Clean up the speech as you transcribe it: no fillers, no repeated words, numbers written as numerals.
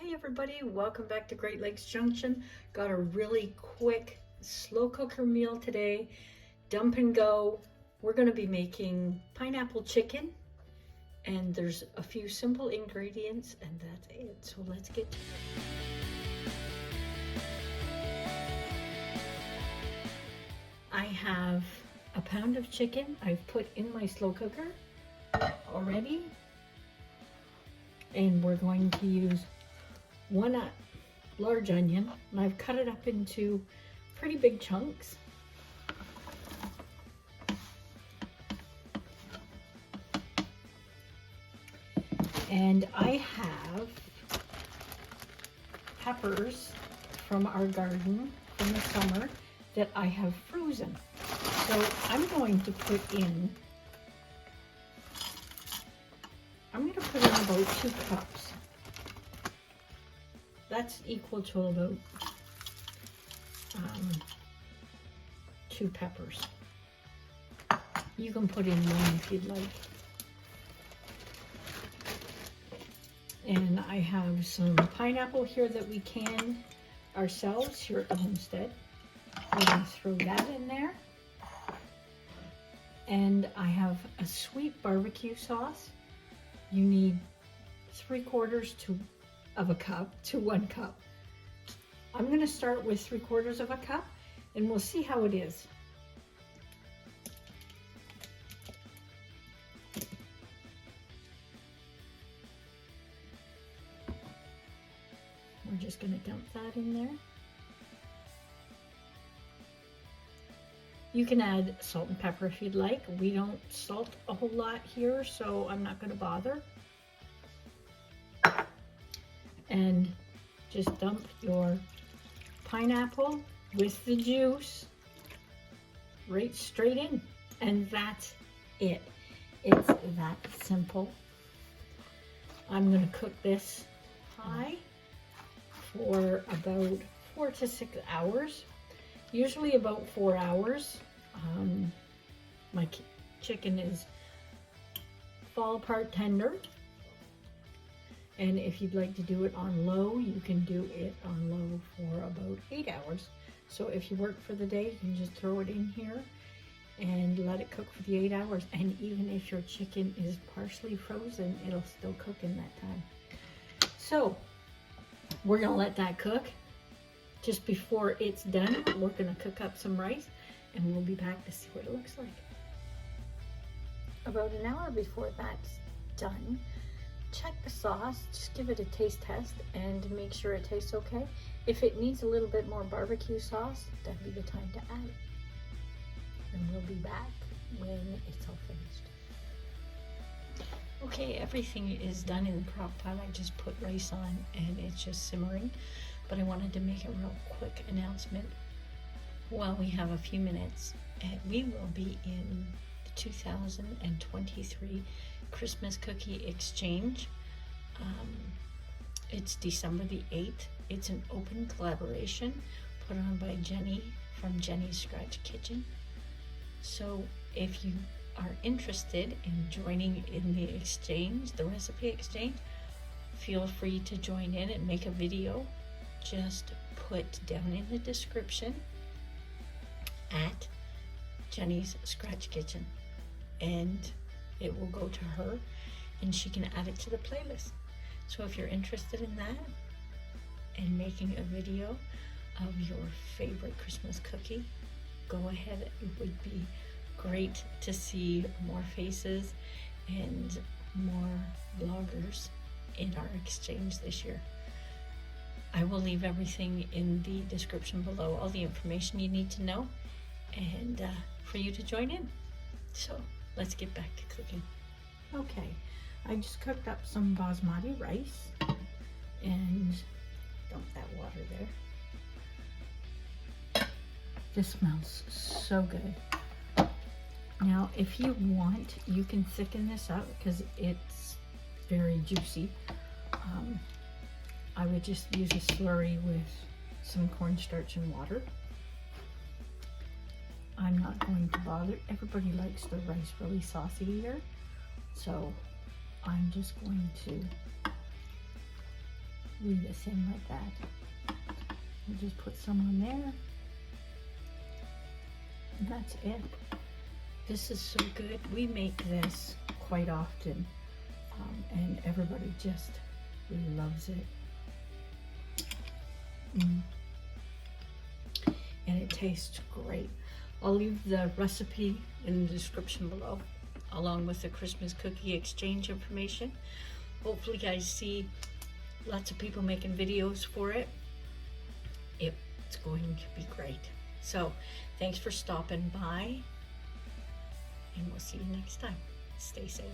Hey everybody, welcome back to Great Lakes Junction. Got a really quick slow cooker meal today, dump and go. We're going to be making pineapple chicken, and there's a few simple ingredients and that's it. So let's get to it. I have a pound of chicken I've put in my slow cooker already, and we're going to use one large onion, and I've cut it up into pretty big chunks. And I have peppers from our garden from the summer that I have frozen. So I'm going to put in about 2 cups. That's equal to about 2 peppers. You can put in 1 if you'd like. And I have some pineapple here that we can ourselves here at the homestead. We're going to throw that in there. And I have a sweet barbecue sauce. You need 3/4 of a cup to 1 cup. I'm going to start with 3/4 of a cup and we'll see how it is. We're just going to dump that in there. You can add salt and pepper if you'd like. We don't salt a whole lot here, so I'm not going to bother. And just dump your pineapple with the juice right straight in. And that's it. It's that simple. I'm going to cook this high for about 4 to 6 hours. Usually about 4 hours. My chicken is fall apart tender. And if you'd like to do it on low, you can do it on low for about 8 hours. So if you work for the day, you can just throw it in here and let it cook for the 8 hours. And even if your chicken is partially frozen, it'll still cook in that time. So we're gonna let that cook. Just before it's done, we're gonna cook up some rice and we'll be back to see what it looks like. About an hour before that's done, check the sauce, just give it a taste test and make sure it tastes okay. If it needs a little bit more barbecue sauce, that'd be the time to add it. And we'll be back when it's all finished. Okay, everything is done in the crock pot. I just put rice on and it's just simmering, but I wanted to make a real quick announcement while we have a few minutes. We will be in the 2023 Christmas Cookie Exchange. It's December the 8th. It's an open collaboration put on by Jeni from Jeni's Scratch Kitchen. So if you are interested in joining in the exchange, the recipe exchange, feel free to join in and make a video. Just put down in the description at Jeni's Scratch Kitchen and it will go to her and she can add it to the playlist. So if you're interested in that and making a video of your favorite Christmas cookie, go ahead. It would be great to see more faces and more bloggers in our exchange this year. I will leave everything in the description below, all the information you need to know, and for you to join in. So let's get back to cooking. Okay, I just cooked up some basmati rice and dump that water there. This smells so good. Now, if you want, you can thicken this up because it's very juicy. I would just use a slurry with some cornstarch and water. I'm not going to bother. Everybody likes the rice really saucy here, so I'm just going to leave it thin like that. We'll just put some on there. And that's it. This is so good. We make this quite often, and everybody just loves it. And it tastes great. I'll leave the recipe in the description below, along with the Christmas cookie exchange information. Hopefully you guys see lots of people making videos for it. It's going to be great. So thanks for stopping by, and we'll see you next time. Stay safe.